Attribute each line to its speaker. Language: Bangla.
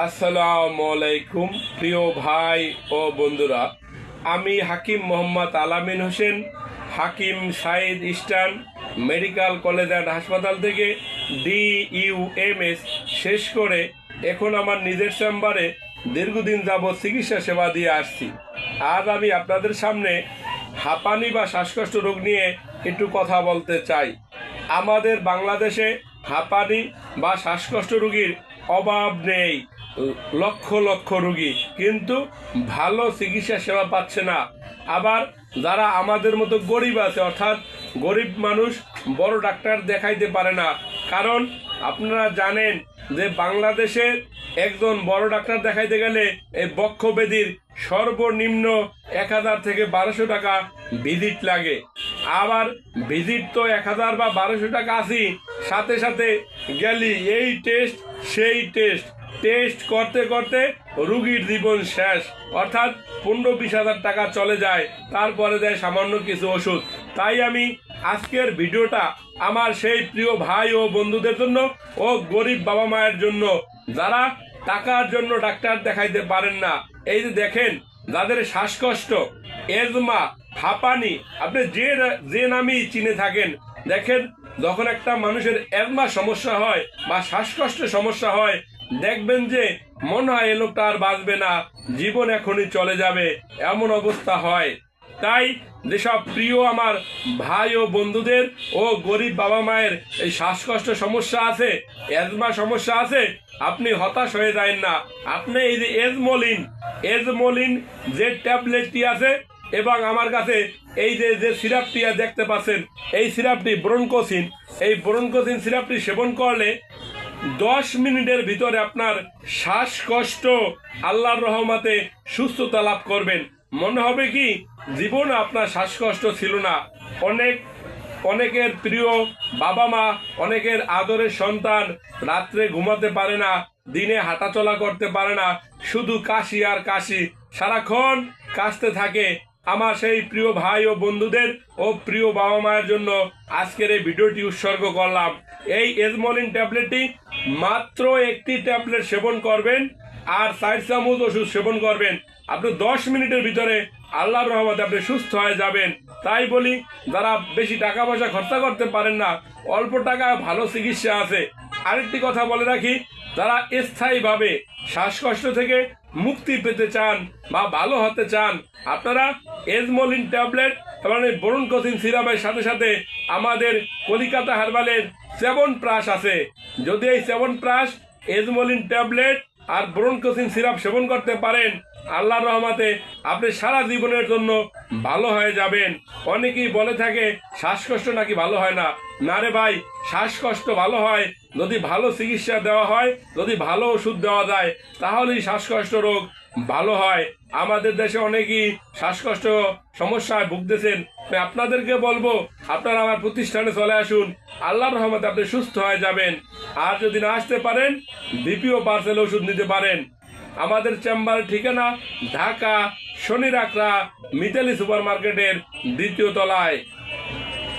Speaker 1: আসসালামু আলাইকুম প্রিয় ভাই ও বন্ধুরা, আমি Hakim Mohammad Alamin Hossain, Hakim Said Eastern Medical College and হাসপাতাল থেকে DUMS শেষ করে এখন আমার নিজের চেম্বারে দীর্ঘদিন যাবৎ চিকিৎসা সেবা দিয়ে আসছি। আজ আমি আপনাদের সামনে হাঁপানি বা শ্বাসকষ্ট রোগ নিয়ে একটু কথা বলতে চাই। আমাদের বাংলাদেশে হাঁপানি বা শ্বাসকষ্ট রোগীর অভাব নেই, লক্ষ লক্ষ রোগী কিন্তু ভালো চিকিৎসা সেবা পাচ্ছে না। আবার যারা আমাদের মতো গরিব আছে, অর্থাৎ গরিব মানুষ বড় ডাক্তার দেখাইতে পারে না। কারণ আপনারা জানেন যে বাংলাদেশের একজন বড় ডাক্তার দেখাইতে গেলে এই বক্ষব্যাধির সর্বনিম্ন 1000 থেকে 1200 টাকা ভিজিট লাগে। আবার ভিজিট তো 1000 বা 1200 টাকা আসি, সাথে সাথে গেলি এই টেস্ট সেই টেস্ট করতে করতে রুগীর জীবন শেষ, অর্থাৎ 15-20 হাজার টাকা চলে যায়, তারপরে দেয় সামান্য কিছু ওষুধ। তাই আমি আজকের ভিডিওটা আমার সেই প্রিয় ভাই ও বন্ধুদের জন্য ও গরিব বাবা মায়ের জন্য, যারা টাকার জন্য ডাক্তার দেখাইতে পারেন না। এই যে দেখেন, যাদের শ্বাসকষ্ট, এজমা, হাঁপানি, আপনি যে নামই চিনে থাকেন, দেখেন যখন একটা মানুষের এজমা সমস্যা হয় বা শ্বাসকষ্টের সমস্যা হয়, দেখবেন যে মনে হয় এ লোকটা আর বাঁচবে না, জীবন এখনই চলে যাবে, এমন অবস্থা হয়। তাই যেসব প্রিয় আমার ভাই ও বন্ধুদের ও গরিব বাবা মায়ের এই শ্বাসকষ্ট সমস্যা আছে, এজমা সমস্যা আছে, আপনি হতাশ হয়ে যান না। আপনি এই যে এজমোলিন যে ট্যাবলেটটি আছে, এবং আমার কাছে এই যে সিরাপটি দেখতে পাচ্ছেন, এই সিরাপটি ব্রনকোসিন, এই ব্রনকোসিন সিরাপটি সেবন করলে 10 মিনিটের ভিতরে আপনার শ্বাসকষ্ট আল্লাহর রহমতে সুস্থতা লাভ করবেন। মনে হবে কি জীবন আপনার শ্বাসকষ্ট ছিল না। অনেকের প্রিয় বাবা মা, অনেকের আদরের সন্তান রাত্রে ঘুমাতে পারে না, দিনে হাঁটাচলা করতে পারে না, শুধু কাশি আর কাশি, সারাক্ষণ কাশতে থাকে। আমার সেই প্রিয় ভাই ও বন্ধুদের ও প্রিয় বাবা মায়ের জন্য আজকের এই ভিডিওটি উৎসর্গ করলাম। এই এজমোলিন ট্যাবলেটটি মাত্র একটি ট্যাবলেট সেবন করবেন আর 4 চামচ ওষুধ সেবন করবেন, আপনি 10 মিনিটের ভিতরে আল্লাহর রহমতে আপনি সুস্থ হয়ে যাবেন। তাই বলি, যারা বেশি টাকা পয়সা খরচা করতে পারেন না, অল্প টাকায় ভালো চিকিৎসা আছে। আরেকটি কথা বলে রাখি, যারা স্থায়ীভাবে শ্বাসকষ্ট থেকে মুক্তি পেতে চান বা ভালো হতে চান, আপনারা এজমোলিন ট্যাবলেট এবং ব্রনকোসিন সিরাপের সাথে সাথে আমাদের কলিকাতা হার্বালের 7 প্লাস আছে। যদি এই 7 প্লাস, এজমোলিন ট্যাবলেট আর ব্রনকোসিন সিরাপ সেবন করতে পারেন, আল্লাহর রহমতে আপনি সারা জীবনের জন্য ভালো হয়ে যাবেন। অনেকেই বলে থাকে শ্বাসকষ্ট নাকি ভালো হয় না। না রে ভাই, শ্বাসকষ্ট ভালো হয় যদি ভালো চিকিৎসা দেওয়া হয়, যদি ভালো ওষুধ দেওয়া যায়, তাহলেই শ্বাসকষ্ট রোগ ভালো হয়। আমাদের দেশে অনেকেই শ্বাসকষ্ট সমস্যায় ভুগতেছেন, আপনাদেরকে বলবো আপনারা আমার প্রতিষ্ঠানে চলে আসুন, আল্লাহর রহমতে আপনি সুস্থ হয়ে যাবেন। আর যদি না আসতে পারেন, বিপিও পার্সেল ওষুধ নিতে পারেন। আমাদের চেম্বারের ঠিকানা ঢাকা শনির আকরা মিতালি সুপার মার্কেটের 2য় তলায়।